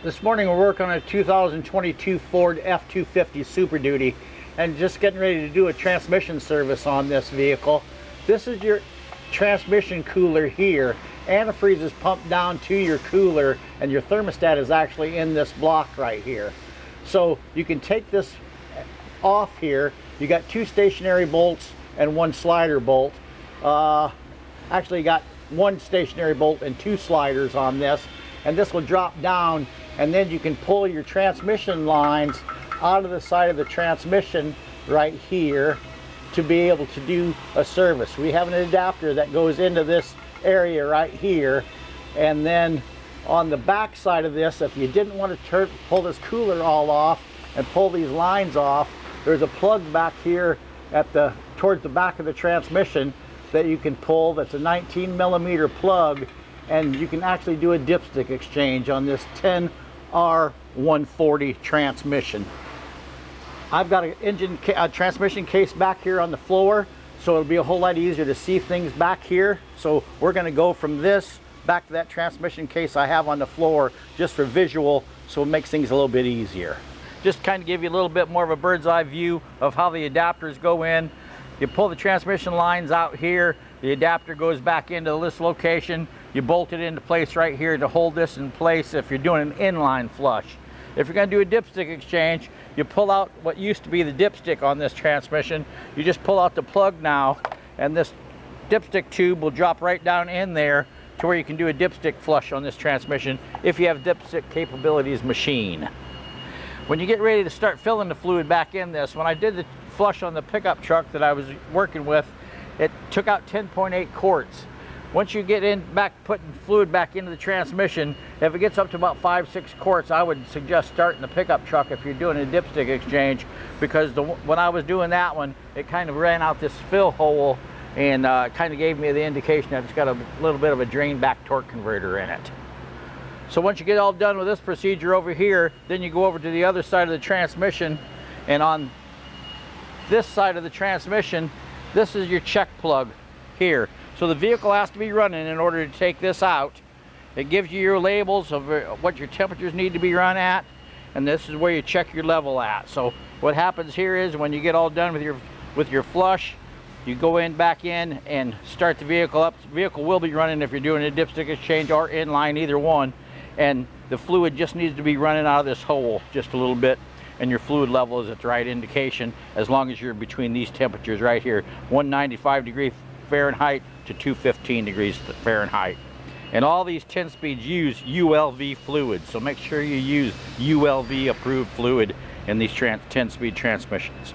This morning we're working on a 2022 Ford F-250 Super Duty and just getting ready to do a transmission service on this vehicle. This is your transmission cooler here. Antifreeze is pumped down to your cooler and your thermostat is actually in this block right here. So you can take this off here. You got two stationary bolts and one slider bolt. Actually got one stationary bolt and two sliders on this, and this will drop down, and then you can pull your transmission lines out of the side of the transmission right here to be able to do a service. We have an adapter that goes into this area right here, and then on the back side of this, if you didn't want to pull this cooler all off and pull these lines off, there's a plug back here at towards the back of the transmission that you can pull. That's a 19mm plug, and you can actually do a dipstick exchange on this 10R140 transmission. I've got a transmission case back here on the floor, so it'll be a whole lot easier to see things back here. So we're going to go from this back to that transmission case I have on the floor just for visual, so it makes things a little bit easier. Just kind of give you a little bit more of a bird's eye view of how the adapters go in. You pull the transmission lines out here, the adapter goes back into this location, you bolt it into place right here to hold this in place if you're doing an inline flush. If you're going to do a dipstick exchange, you pull out what used to be the dipstick on this transmission. You just pull out the plug now, and this dipstick tube will drop right down in there to where you can do a dipstick flush on this transmission if you have dipstick capabilities machine. When you get ready to start filling the fluid back in this, when I did the flush on the pickup truck that I was working with, it took out 10.8 quarts. Once you get putting fluid back into the transmission, if it gets up to about 5-6 quarts, I would suggest starting the pickup truck if you're doing a dipstick exchange, because when I was doing that one, it kind of ran out this fill hole and kind of gave me the indication that it's got a little bit of a drain back torque converter in it. So once you get all done with this procedure over here, then you go over to the other side of the transmission, and on this side of the transmission, this is your check plug here. So the vehicle has to be running in order to take this out. It gives you your labels of what your temperatures need to be run at, and this is where you check your level at. So what happens here is when you get all done with your flush, you go back in and start the vehicle up. The vehicle will be running if you're doing a dipstick exchange or inline, either one, and the fluid just needs to be running out of this hole just a little bit, and your fluid level is at the right indication as long as you're between these temperatures right here, 195 degrees Fahrenheit to 215 degrees Fahrenheit. And all these 10 speeds use ULV fluid, so make sure you use ULV approved fluid in these 10 speed transmissions.